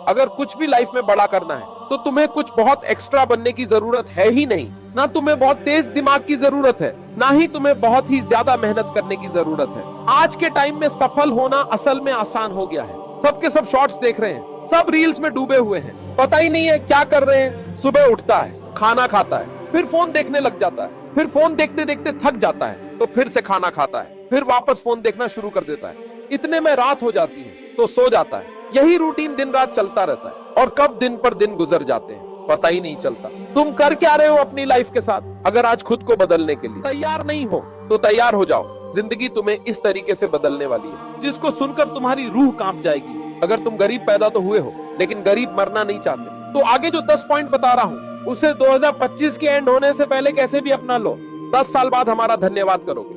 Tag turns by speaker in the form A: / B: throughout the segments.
A: अगर कुछ भी लाइफ में बड़ा करना है तो तुम्हें कुछ बहुत एक्स्ट्रा बनने की जरूरत है ही नहीं। ना तुम्हें बहुत तेज दिमाग की जरूरत है, ना ही तुम्हें बहुत ही ज्यादा मेहनत करने की जरूरत है। आज के टाइम में सफल होना असल में आसान हो गया है। सबके सब शॉर्ट्स देख रहे हैं, सब रील्स में डूबे हुए हैं, पता ही नहीं है क्या कर रहे हैं। सुबह उठता है, खाना खाता है, फिर फोन देखने लग जाता है, फिर फोन देखते देखते थक जाता है तो फिर से खाना खाता है, फिर वापस फोन देखना शुरू कर देता है। इतने में रात हो जाती है तो सो जाता है। यही रूटीन दिन रात चलता रहता है और कब दिन पर दिन गुजर जाते हैं पता ही नहीं चलता। तुम कर क्या रहे हो अपनी लाइफ के साथ? अगर आज खुद को बदलने के लिए तैयार नहीं हो तो तैयार हो जाओ। जिंदगी तुम्हें इस तरीके से बदलने वाली है जिसको सुनकर तुम्हारी रूह कांप जाएगी। अगर तुम गरीब पैदा तो हुए हो लेकिन गरीब मरना नहीं चाहते तो आगे जो 10 पॉइंट बता रहा हूँ उसे 2025 के एंड होने से पहले कैसे भी अपना लो। 10 साल बाद हमारा धन्यवाद करोगे।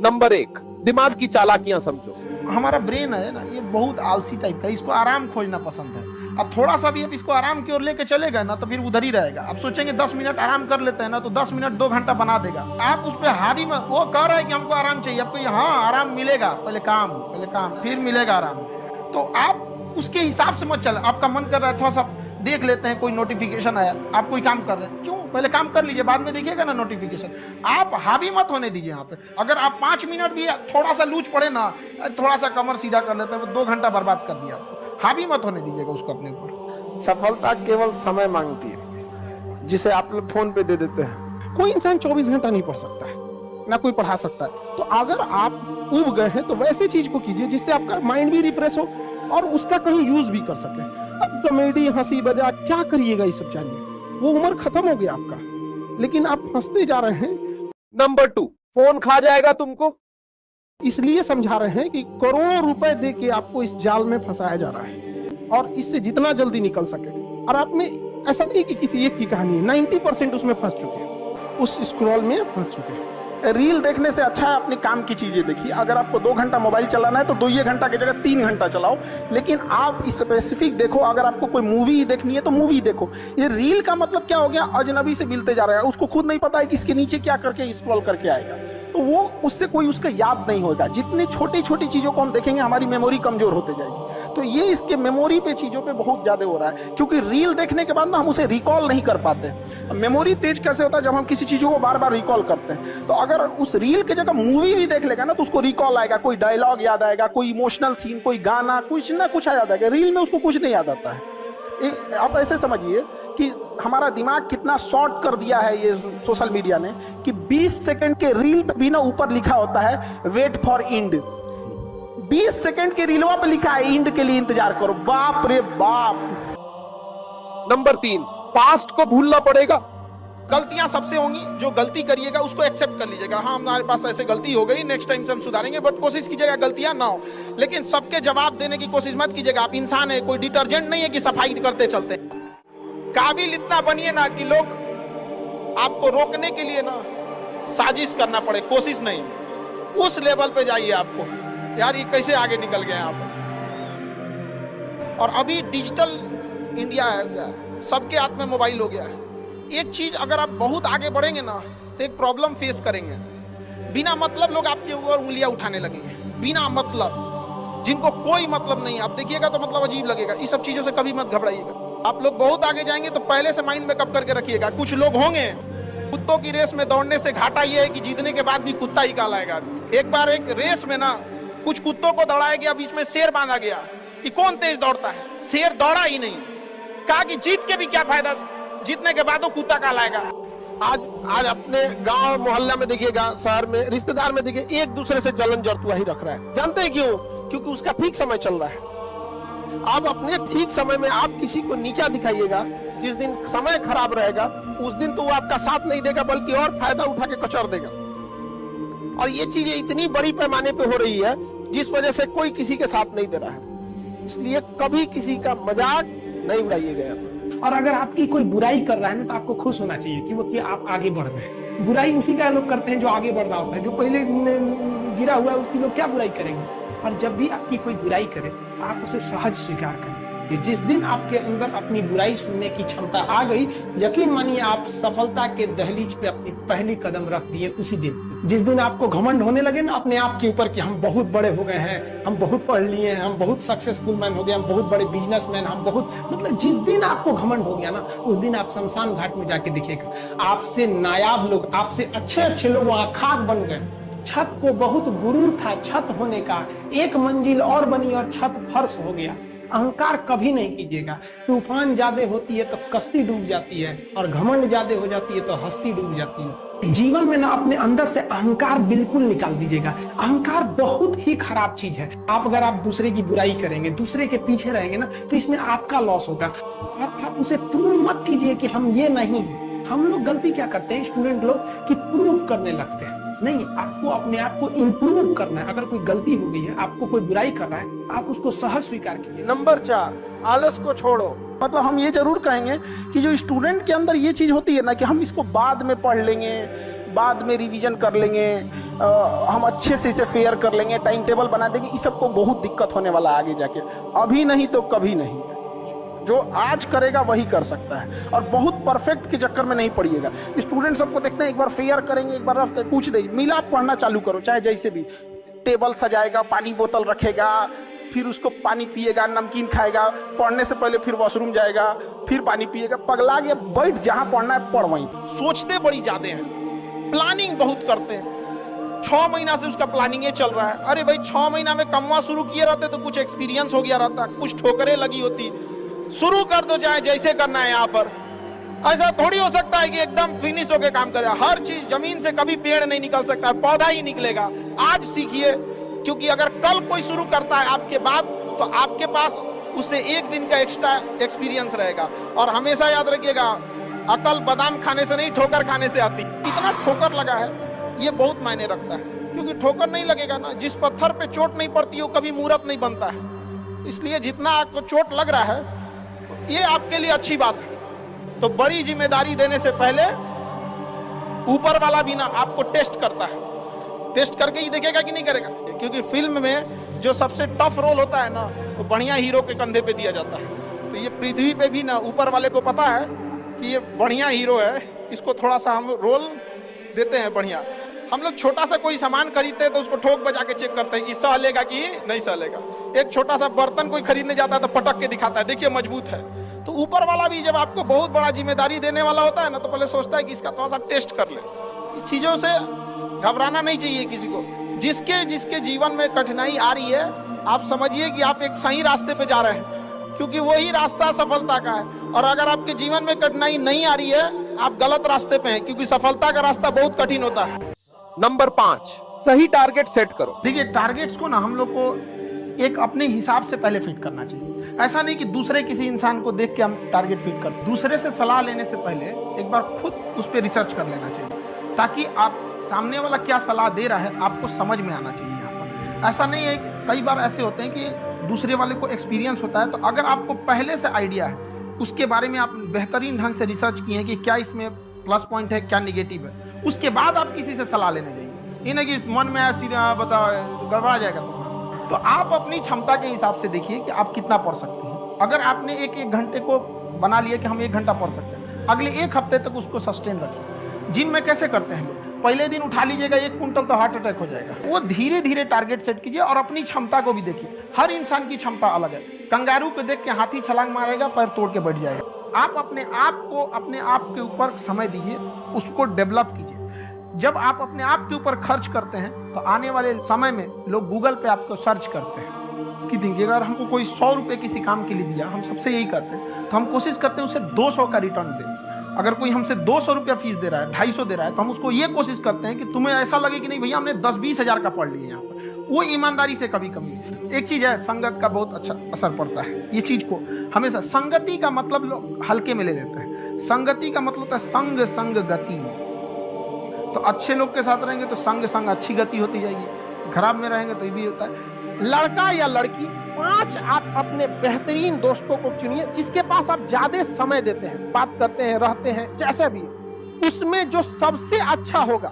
A: नंबर 1, दिमाग की चालाकियां समझो।
B: हमारा ब्रेन है ना, ये बहुत आलसी टाइप का, इसको आराम खोजना पसंद है। अब थोड़ा सा भी अब इसको आराम की ओर लेके चलेगा ना तो फिर उधर ही रहेगा। अब सोचेंगे 10 मिनट आराम कर लेते हैं ना तो 10 मिनट 2 घंटा बना देगा। आप उस पर हावी मत, वो कह रहा है कि हमको आराम चाहिए, आपको हाँ आराम मिलेगा, पहले काम फिर मिलेगा आराम। तो आप उसके हिसाब से मत चल। आपका मन कर रहा है थोड़ा सा देख लेते हैं, कोई नोटिफिकेशन आया, आप कोई काम कर रहे हैं, क्यों पहले काम कर लीजिए, बाद में देखिएगा ना नोटिफिकेशन। आप हावी मत होने दीजिए यहाँ पे। अगर आप 5 मिनट भी थोड़ा सा लूज पड़े ना, थोड़ा सा कमर सीधा कर लेते हैं, 2 घंटा बर्बाद कर दिया। हावी मत होने दीजिएगा उसको अपने ऊपर।
C: सफलता केवल समय मांगती है जिसे आप लोग फोन पे दे देते हैं। कोई इंसान 24 घंटा नहीं पढ़ सकता है, ना कोई पढ़ा सकता है। तो अगर आप उब गए हैं तो वैसे चीज को कीजिए जिससे आपका माइंड भी रिफ्रेश हो और उसका कहीं यूज भी कर सके। अब कॉमेडी, हंसी मजाक क्या करिएगा, ये सब चाहिए, वो उम्र खत्म हो गया आपका, लेकिन आप हंसते जा रहे हैं।
A: नंबर 2, फोन खा जाएगा तुमको।
C: इसलिए समझा रहे हैं कि करोड़ों रुपए दे के आपको इस जाल में फंसाया जा रहा है और इससे जितना जल्दी निकल सके। और आप में ऐसा नहीं कि किसी एक की कहानी है, 90% उसमें फंस चुके हैं, उस स्क्रॉल में फंस चुके हैं।
B: रील देखने से अच्छा है अपने काम की चीजें देखिए। अगर आपको 2 घंटा मोबाइल चलाना है तो 2 घंटा की जगह 3 घंटा चलाओ, लेकिन आप स्पेसिफिक देखो। अगर आपको कोई मूवी देखनी है तो मूवी देखो। ये रील का मतलब क्या हो गया, अजनबी से मिलते जा रहा है, उसको खुद नहीं पता है कि इसके नीचे क्या करके स्क्रॉल करके आएगा, तो वो उससे कोई उसका याद नहीं होगा। जितनी छोटी छोटी चीजों को हम देखेंगे हमारी मेमोरी कमजोर होते जाएगी। तो ये इसके मेमोरी पे चीजों पे बहुत ज्यादा हो रहा है, क्योंकि रील देखने के बाद ना हम उसे रिकॉल नहीं कर पाते। मेमोरी तेज कैसे होता है, जब हम किसी चीजों को बार बार रिकॉल करते हैं। तो अगर उस रील की जगह मूवी भी देख लेगा ना तो उसको रिकॉल आएगा, कोई डायलॉग याद आएगा, कोई इमोशनल सीन, कोई गाना, कुछ ना कुछ याद आएगा। रील में उसको कुछ नहीं याद आता है। आप ऐसे समझिए कि हमारा दिमाग कितना शॉर्ट कर दिया है ये सोशल मीडिया ने, कि 20 सेकंड के रील पे भी ना ऊपर लिखा होता है वेट फॉर इंड। 20 सेकंड के रीलवा पे लिखा है इंड के लिए इंतजार करो। बाप रे बाप।
A: नंबर 3, पास्ट को भूलना पड़ेगा।
B: गलतियां सबसे होंगी, जो गलती करिएगा उसको एक्सेप्ट कर लीजिएगा। हाँ हमारे पास ऐसे गलती हो गई, नेक्स्ट टाइम से हम सुधारेंगे, बट कोशिश कीजिएगा गलतियां ना हो। लेकिन सबके जवाब देने की कोशिश मत कीजिएगा। आप इंसान है, कोई डिटर्जेंट नहीं है कि सफाई करते चलते। काबिल इतना बनिए ना कि लोग आपको रोकने के लिए ना साजिश करना पड़े, कोशिश नहीं। उस लेवल पे जाइए आपको, यार ये कैसे आगे निकल गए आप। और अभी डिजिटल इंडिया है, सबके हाथ में मोबाइल हो गया है। एक चीज अगर आप बहुत आगे बढ़ेंगे ना तो एक प्रॉब्लम फेस करेंगे। बिना मतलब लोग आपके ऊपर उंगलियां उठाने लगेंगे, बिना मतलब, जिनको कोई मतलब नहीं। आप देखिएगा तो मतलब अजीब लगेगा। इस सब चीजों से कभी मत घबराइएगा। आप लोग बहुत आगे जाएंगे तो पहले से माइंड में कब करके रखिएगा। कुछ लोग होंगे कुत्तों की रेस में दौड़ने से घाटा ये है कि जीतने के बाद भी कुत्ता ही कालाएगा। एक बार एक रेस में ना कुछ कुत्तों को दौड़ाया गया, बीच में शेर बांधा गया कि कौन तेज दौड़ता है। शेर दौड़ा ही नहीं, कहा कि जीत के भी क्या फायदा, जीतने के बाद वो कुत्ता कहलाएगा।
C: आज अपने गांव मोहल्ला में देखिएगा, शहर में, रिश्तेदार में देखिए, एक दूसरे से जलन जरतुआ ही रख रहा है। जानते हैं क्यों? क्योंकि उसका ठीक समय चल रहा है। आप अपने ठीक समय में आप किसी को नीचा दिखाइएगा, जिस दिन समय खराब रहेगा उस दिन तो वो आपका साथ नहीं देगा, बल्कि और फायदा उठा के कचर देगा। और ये चीजें इतनी बड़ी पैमाने पे हो रही है जिस वजह से कोई किसी के साथ नहीं दे रहा है। इसलिए कभी किसी का मजाक नहीं उड़ाइएगा।
D: और अगर आपकी कोई बुराई कर रहा है ना तो आपको खुश होना चाहिए कि वो कि आप आगे बढ़ रहे हैं। बुराई उसी का लोग करते हैं जो आगे बढ़ रहा होता है। जो पहले गिरा हुआ है उसकी लोग क्या बुराई करेंगे। और जब भी आपकी कोई बुराई करे तो आप उसे सहज स्वीकार करें। जिस दिन आपके अंदर अपनी बुराई सुनने की क्षमता आ गई, यकीन मानिए आप सफलता के दहलीज पे अपनी पहली कदम रख दिए उसी दिन। जिस दिन आपको घमंड होने लगे ना अपने आप के ऊपर कि हम बहुत बड़े हो गए हैं, हम बहुत पढ़ लिए हैं, हम बहुत सक्सेसफुल मैन हो गए, हम बहुत बड़े बिजनेसमैन, हम बहुत, मतलब जिस दिन आपको घमंड हो गया ना, उस दिन आप शमशान घाट में जाके देखिएगा आपसे नायाब लोग, आपसे अच्छे अच्छे लोग वहां खाक बन गए। छत को बहुत गुरूर था छत होने का, एक मंजिल और बनी और छत फर्श हो गया। अहंकार कभी नहीं कीजिएगा। तूफान ज्यादा होती है तो कश्ती डूब जाती है, और घमंड ज्यादा हो जाती है तो हस्ती डूब जाती है। जीवन में ना अपने अंदर से अहंकार बिल्कुल निकाल दीजिएगा। अहंकार बहुत ही खराब चीज है। आप अगर आप दूसरे की बुराई करेंगे, दूसरे के पीछे रहेंगे ना, तो इसमें आपका लॉस होगा। और आप उसे प्रूव मत कीजिए कि हम ये नहीं। हम लोग गलती क्या करते हैं स्टूडेंट लोग, कि प्रूव करने लगते हैं। नहीं, आपको अपने आप को इम्प्रूव करना है। अगर कोई गलती हो गई है, आपको कोई बुराई कर रहा है, आप उसको सहज स्वीकार कीजिए।
C: नंबर 4, आलस को छोड़ो। मतलब हम ये जरूर कहेंगे कि जो स्टूडेंट के अंदर ये चीज होती है ना कि हम इसको बाद में पढ़ लेंगे, बाद में रिवीजन कर लेंगे, हम अच्छे से इसे फेयर कर लेंगे, टाइम टेबल बना देंगे, इस सबको बहुत दिक्कत होने वाला आगे जाके। अभी नहीं तो कभी नहीं। जो आज करेगा वही कर सकता है, और बहुत परफेक्ट के चक्कर में नहीं पड़िएगा। स्टूडेंट सबको देखते हैं, एक बार फेयर करेंगे, एक बार रफ कुछ नहीं मिला, पढ़ना चालू करो, चाहे जैसे भी। टेबल सजाएगा, पानी बोतल रखेगा, फिर उसको पानी पिएगा, नमकीन खाएगा, पढ़ने से पहले फिर वॉशरूम जाएगा, फिर पानी पिएगा, पगला गया। बैठ जहां पढ़ना है पढ़ वहीं।
B: सोचते बड़ी ज्यादा हैं, प्लानिंग बहुत करते हैं। 6 महीना से उसका प्लानिंग चल रहा है। अरे भाई 6 महीना में कमवा शुरू किए रहते तो कुछ एक्सपीरियंस हो गया रहता, कुछ ठोकरें लगी होती। शुरू कर दो, चाहे जैसे करना है। यहाँ पर ऐसा थोड़ी हो सकता है कि एकदम फिनिश होके काम करे। हर चीज, जमीन से कभी पेड़ नहीं निकल सकता है, पौधा ही निकलेगा। आज सीखिए, क्योंकि अगर कल कोई शुरू करता है आपके बाद, तो आपके पास उससे 1 दिन का एक्स्ट्रा एक्सपीरियंस रहेगा। और हमेशा याद रखिएगा, अकल बादाम खाने से नहीं, ठोकर खाने से आती। इतना ठोकर लगा है, ये बहुत मायने रखता है। क्योंकि ठोकर नहीं लगेगा ना, जिस पत्थर पे चोट नहीं पड़ती वो कभी मूर्त नहीं बनता है। इसलिए जितना आपको चोट लग रहा है, ये आपके लिए अच्छी बात है। तो बड़ी जिम्मेदारी देने से पहले ऊपर वाला भी ना आपको टेस्ट करता है। टेस्ट करके ही देखेगा कि नहीं करेगा। क्योंकि फिल्म में जो सबसे टफ रोल होता है ना, वो बढ़िया हीरो के कंधे पे दिया जाता है। तो ये पृथ्वी पे भी ना ऊपर वाले को पता है कि ये बढ़िया हीरो है, इसको थोड़ा सा हम रोल देते हैं बढ़िया। हम लोग छोटा सा कोई सामान खरीदते हैं तो उसको ठोक बजा के चेक करते हैं कि सह लेगा कि नहीं सह लेगा। एक छोटा सा बर्तन कोई खरीदने जाता है तो पटक के दिखाता है, देखिए मजबूत है। तो ऊपर वाला भी जब आपको बहुत बड़ा जिम्मेदारी देने वाला होता है ना, तो पहले सोचता है कि इसका थोड़ा सा टेस्ट कर ले। इस चीजों से घबराना नहीं चाहिए किसी को। जिसके जिसके जीवन में कठिनाई आ रही है, आप समझिए कि आप एक सही रास्ते पे जा रहे हैं, क्योंकि वही रास्ता सफलता का है। और अगर आपके जीवन में कठिनाई नहीं आ रही है, आप गलत रास्ते पे हैं, क्योंकि सफलता का रास्ता बहुत कठिन होता है।
A: नंबर 5, सही टारगेट सेट करो।
C: देखिए, टारगेट्स को ना हम लोग को एक अपने हिसाब से पहले फिट करना चाहिए। ऐसा नहीं कि दूसरे किसी इंसान को देख के हम टारगेट फिट कर। दूसरे से सलाह लेने से पहले एक बार खुद उस पर रिसर्च कर लेना चाहिए, ताकि आप सामने वाला क्या सलाह दे रहा है आपको समझ में आना चाहिए। यहाँ पर ऐसा नहीं है, कई बार ऐसे होते हैं कि दूसरे वाले को एक्सपीरियंस होता है, तो अगर आपको पहले से आइडिया है, उसके बारे में आप बेहतरीन ढंग से रिसर्च किए हैं कि क्या इसमें प्लस पॉइंट है, क्या निगेटिव है, उसके बाद आप किसी से सलाह लेने जाइए। ये नहीं कि मन में ऐसी बता गड़बड़ा जाएगा तो आप अपनी क्षमता के हिसाब से देखिए कि आप कितना पढ़ सकते हैं। अगर आपने एक घंटे को बना लिया कि हम 1 घंटा पढ़ सकते हैं, अगले 1 हफ्ते तक उसको सस्टेन रखिए। जिम में कैसे करते हैं लोग, पहले दिन उठा लीजिएगा 1 कुंटल तो हार्ट अटैक हो जाएगा। वो धीरे धीरे टारगेट सेट कीजिए और अपनी क्षमता को भी देखिए। हर इंसान की क्षमता अलग है। कंगारू को देख के हाथी छलांग मारेगा, पैर तोड़ के बैठ जाएगा। आप अपने आप के ऊपर समय दीजिए, उसको डेवलप कीजिए। जब आप अपने आप के ऊपर खर्च करते हैं, तो आने वाले समय में लोग गूगल पे आपको सर्च करते हैं कि देखिए, अगर हमको कोई 100 रुपये किसी काम के लिए दिया, हम सबसे यही करते हैं, तो हम कोशिश करते हैं उसे 200 का रिटर्न दें। अगर कोई हमसे 200 रुपया फीस दे रहा है, 250 दे रहा है, तो हम उसको ये कोशिश करते हैं कि तुम्हें ऐसा लगे कि नहीं भैया हमने 10-20 हज़ार का पढ़ लिया यहाँ पर। वो ईमानदारी से कभी कमी। एक चीज़ है, संगत का बहुत अच्छा असर पड़ता है। ये चीज़ को हमेशा, संगति का मतलब लोग हल्के में ले लेते हैं। संगति का मतलब होता है संग संग गति। तो अच्छे लोग के साथ रहेंगे तो संग संग अच्छी गति होती जाएगी, खराब में रहेंगे तो ये भी होता है।
D: लड़का या लड़की, 5 आप अपने बेहतरीन दोस्तों को चुनिए, जिसके पास आप ज्यादा समय देते हैं, बात करते हैं, रहते हैं, जैसे भी है। उसमें जो सबसे अच्छा होगा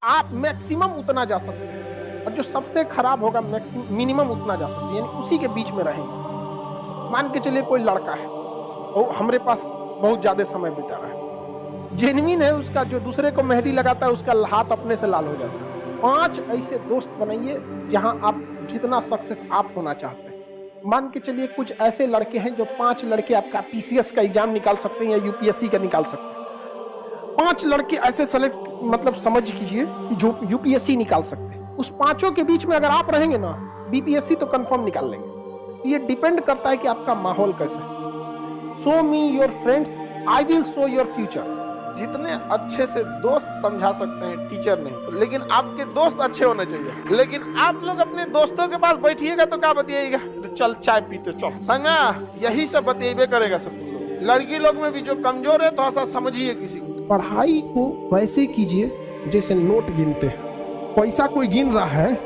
D: आप मैक्सिमम उतना जा सकते हैं, और जो सबसे खराब होगा मिनिमम उतना जा सकते हैं, यानी उसी के बीच में रहेंगे। मान के चलिए कोई लड़का है और हमारे पास बहुत ज्यादा समय बिता रहा है,
C: जेन्युइन है उसका, जो दूसरे को मेहंदी लगाता है उसका हाथ अपने से लाल हो जाता है। 5 ऐसे दोस्त बनाइए जहां आप जितना सक्सेस आप होना चाहते हैं। मान के चलिए कुछ ऐसे लड़के हैं जो 5 लड़के आपका पीसीएस का एग्जाम निकाल सकते हैं या यूपीएससी का निकाल सकते हैं। 5 लड़के ऐसे सेलेक्ट मतलब समझ कीजिए कि जो यूपीएससी निकाल सकते हैं। उस 5 के बीच में अगर आप रहेंगे ना, बीपीएससी तो कंफर्म निकाल लेंगे। ये डिपेंड करता है कि आपका माहौल कैसा है। Show me your friends, I will show your future.
B: जितने अच्छे से दोस्त समझा सकते हैं टीचर नहीं, लेकिन आपके दोस्त अच्छे होने चाहिए। लेकिन आप लोग अपने दोस्तों के पास बैठिएगा तो क्या बतियाएगा, तो चल चाय पीते चल, समझा, यही सब बतियाबे करेगा सब। लड़की लोग में भी जो कमजोर है थोड़ा सा समझिए किसी को।
C: पढ़ाई को वैसे कीजिए जैसे नोट गिनते हैं। पैसा कोई गिन रहा है,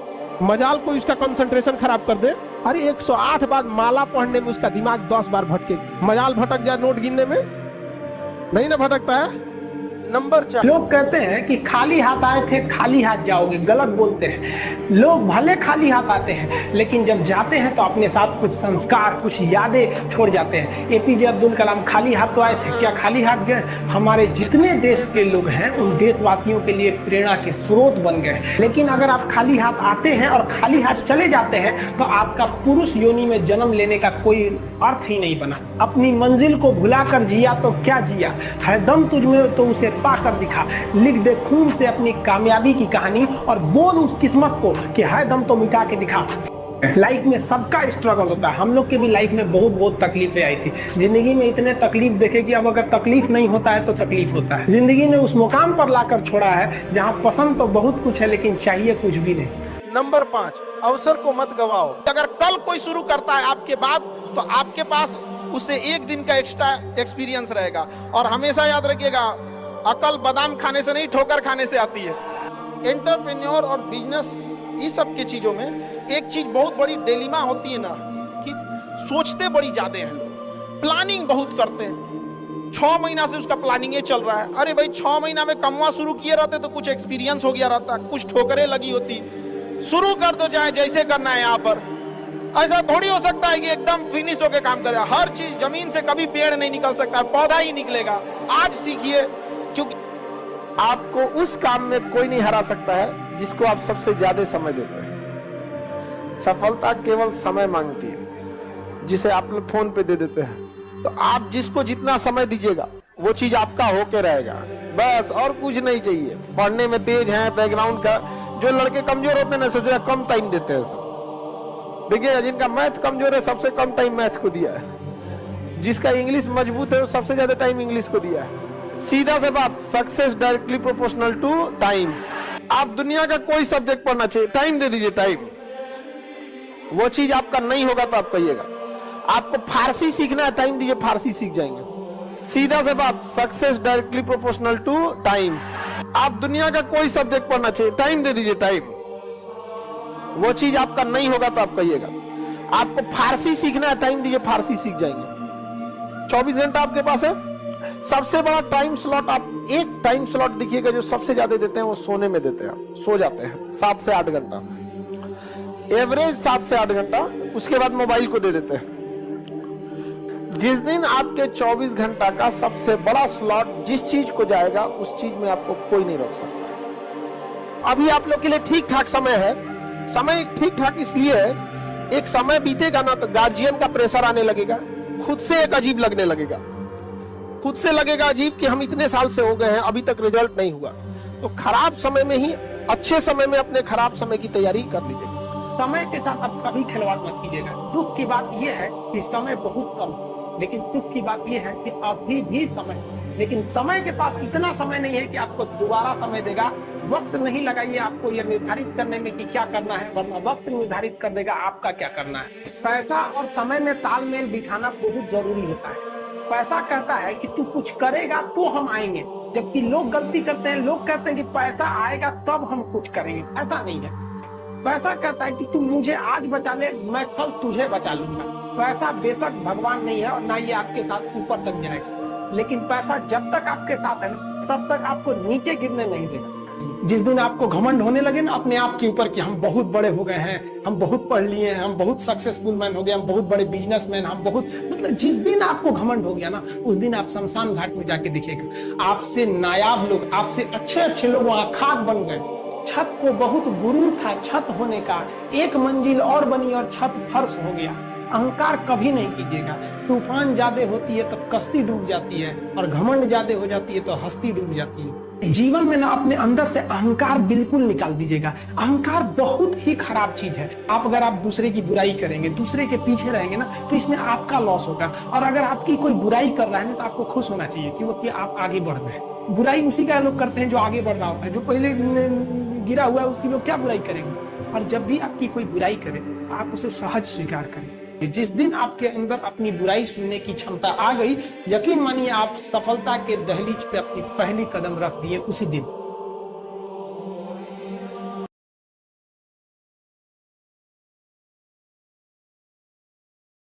C: मजाल कोई उसका कंसंट्रेशन खराब कर दे, अरे 108 बार माला पढ़ने में उसका दिमाग 10 बार भटके, मजाल भटक जाए नोट गिनने में, नहीं ना भटकता है।
B: नंबर 4,
D: लोग कहते हैं कि खाली हाथ आए थे खाली हाथ जाओगे, गलत बोलते हैं। लोग भले खाली हाथ आते हैं लेकिन जब जाते हैं तो अपने साथ कुछ संस्कार, कुछ यादें छोड़ जाते हैं। एपीजे अब्दुल कलाम खाली हाथ तो आए थे, क्या खाली हाथ गए? हमारे जितने देश के लोग हैं उन देशवासियों के लिए प्रेरणा के स्रोत बन गए। लेकिन अगर आप खाली हाथ आते हैं और खाली हाथ चले जाते हैं तो आपका पुरुष योनि में जन्म लेने का कोई अर्थ ही नहीं बना। अपनी मंजिल को भुलाकर जिया तो क्या जिया, है दम तुझ में तो उसे पाकर दिखा। लिख दे खून से अपनी कामयाबी की कहानी और बोल उस किस्मत को कि है दम तो मिटा के दिखा। लाइफ में सबका स्ट्रगल होता है। हम लोग के भी लाइफ में बहुत तकलीफें आई थी। जिंदगी में इतने तकलीफ देखे कि अब अगर तकलीफ नहीं होता है तो तकलीफ होता है। जिंदगी ने उस मुकाम पर लाकर छोड़ा है जहाँ पसंद तो बहुत कुछ है लेकिन चाहिए कुछ भी नहीं।
B: नंबर 5, अवसर को मत गवाओ। अगर कल कोई शुरू करता है आपके बाद, तो आपके पास उससे 1 दिन का एक्स्ट्रा एक्सपीरियंस रहेगा। और हमेशा याद रखिएगा, अकल बादाम खाने से नहीं, ठोकर खाने से आती है। एंटरप्रेन्योर और बिजनेस इस सब की चीजों में एक चीज बहुत बड़ी डिलेमा होती है ना, कि सोचते बड़ी ज्यादा हैं लोग, प्लानिंग बहुत करते हैं। 6 महीना से उसका प्लानिंग चल रहा है। अरे भाई 6 महीना में कमवा शुरू किए रहते तो कुछ एक्सपीरियंस हो गया रहता, कुछ ठोकरें लगी होती। शुरू कर दो, चाहे जैसे करना है। यहाँ पर ऐसा थोड़ी हो सकता है कि एकदम फिनिश होकर काम करे। हर चीज, जमीन से कभी पेड़ नहीं निकल सकता, पौधा ही निकलेगा। आज सीखिए, क्योंकि
C: आपको उस काम में कोई नहीं हरा सकता है जिसको आप सबसे ज्यादा समय देते हैं। सफलता केवल समय मांगती है, जिसे आप लोग फोन पे दे देते हैं। तो आप जिसको जितना समय दीजिएगा वो चीज आपका होके रहेगा, बस, और कुछ नहीं चाहिए। पढ़ने में तेज है, बैकग्राउंड का, जो लड़के कमजोर होते हैं ना, सोच कम टाइम देते हैं सब। देखिए जिनका मैथ कमजोर है सबसे कम टाइम मैथ को दिया है, जिसका इंग्लिश मजबूत है वो सबसे ज्यादा टाइम इंग्लिश को दिया है। सीधा से बात, success directly proportional to time. आप दुनिया का कोई सब्जेक्ट पढ़ना चाहिए, टाइम दे दीजिए, टाइम। वो चीज आपका नहीं होगा तो आप कहिएगा। आपको फारसी सीखना है, टाइम दीजिए, फारसी सीख जाएंगे। सीधा से बात, success directly proportional to time. आप दुनिया का कोई सब्जेक्ट पढ़ना चाहिए, टाइम दे दीजिए, टाइम। वो चीज आपका नहीं होगा तो आप कहिएगा। आपको फारसी सीखना है, टाइम दीजिए, फारसी सीख जाएंगे। 24 घंटा आपके पास है। सबसे बड़ा टाइम स्लॉट, आप एक टाइम स्लॉट देखिएगा जो सबसे ज्यादा देते हैं, वो सोने में देते हैं। सो जाते हैं 7 से 8 घंटा, एवरेज 7 से 8 घंटा। उसके बाद मोबाइल को दे देते हैं। जिस दिन आपके 24 घंटा का सबसे बड़ा स्लॉट जिस चीज को जाएगा, उस चीज में आपको कोई नहीं रोक सकता। अभी आप लोग के लिए ठीक ठाक समय है। समय ठीक ठाक इसलिए है, एक समय बीतेगा ना तो गार्जियन का प्रेशर आने लगेगा, खुद से एक अजीब लगने लगेगा, खुद से लगेगा अजीब कि हम इतने साल से हो गए हैं अभी तक रिजल्ट नहीं हुआ। तो खराब समय में ही अच्छे समय में अपने खराब समय की तैयारी कर लीजिए।
D: समय के साथ आप कभी खिलवाड़ मत कीजिएगा। दुख की बात यह है कि समय बहुत कम है, लेकिन सुख की बात यह है कि अभी भी समय, लेकिन समय के पास इतना समय नहीं है कि आपको दोबारा समय देगा। वक्त नहीं लगाइए आपको यह निर्धारित करने में कि क्या करना है, वरना वक्त निर्धारित कर देगा आपका क्या करना है। पैसा और समय में तालमेल बिठाना बहुत जरूरी होता है। पैसा कहता है कि तू कुछ करेगा तो हम आएंगे, जबकि लोग गलती करते हैं। लोग कहते हैं कि पैसा आएगा तब हम कुछ करेंगे, ऐसा नहीं है। पैसा कहता है कि तू मुझे आज बचा ले, मैं कल तुझे बचा लूंगा। पैसा बेशक भगवान नहीं है और ना ये आपके साथ ऊपर तक जाएगा, लेकिन पैसा जब तक आपके साथ है तब तक आपको नीचे गिरने नहीं देगा। जिस दिन आपको घमंड होने लगे ना अपने आप के ऊपर कि हम बहुत बड़े हो गए हैं, हम बहुत पढ़ लिए हैं, हम बहुत सक्सेसफुल मैन हो गए, हम बहुत बड़े बिजनेसमैन, हम बहुत, मतलब जिस दिन आपको घमंड हो गया ना, उस दिन आप शमशान घाट में जाके देखिएगा, आपसे नायाब लोग, आपसे अच्छे अच्छे लोग वहां खाक बन गए। छत को बहुत गुरूर था छत होने का, एक मंजिल और बनी और छत फर्श हो गया। अहंकार कभी नहीं कीजिएगा। तूफान ज्यादा होती है तो कश्ती डूब जाती है, और घमंड ज्यादा हो जाती है तो हस्ती डूब जाती है। जीवन में ना अपने अंदर से अहंकार बिल्कुल निकाल दीजिएगा। अहंकार बहुत ही खराब चीज है। आप अगर आप दूसरे की बुराई करेंगे, दूसरे के पीछे रहेंगे ना, तो इसमें आपका लॉस होगा। और अगर आपकी कोई बुराई कर रहा है ना, तो आपको खुश होना चाहिए क्योंकि आप आगे बढ़ रहे हैं। बुराई उसी का लोग करते हैं जो आगे बढ़ रहा होता है। जो पहले गिरा हुआ है उसकी लोग क्या बुराई करेंगे। और जब भी आपकी कोई बुराई करे तो आप उसे सहज स्वीकार करें। जिस दिन आपके अंदर अपनी बुराई सुनने की क्षमता आ गई, यकीन मानिए आप सफलता के दहलीज पे अपनी पहली कदम रख दिए उसी दिन।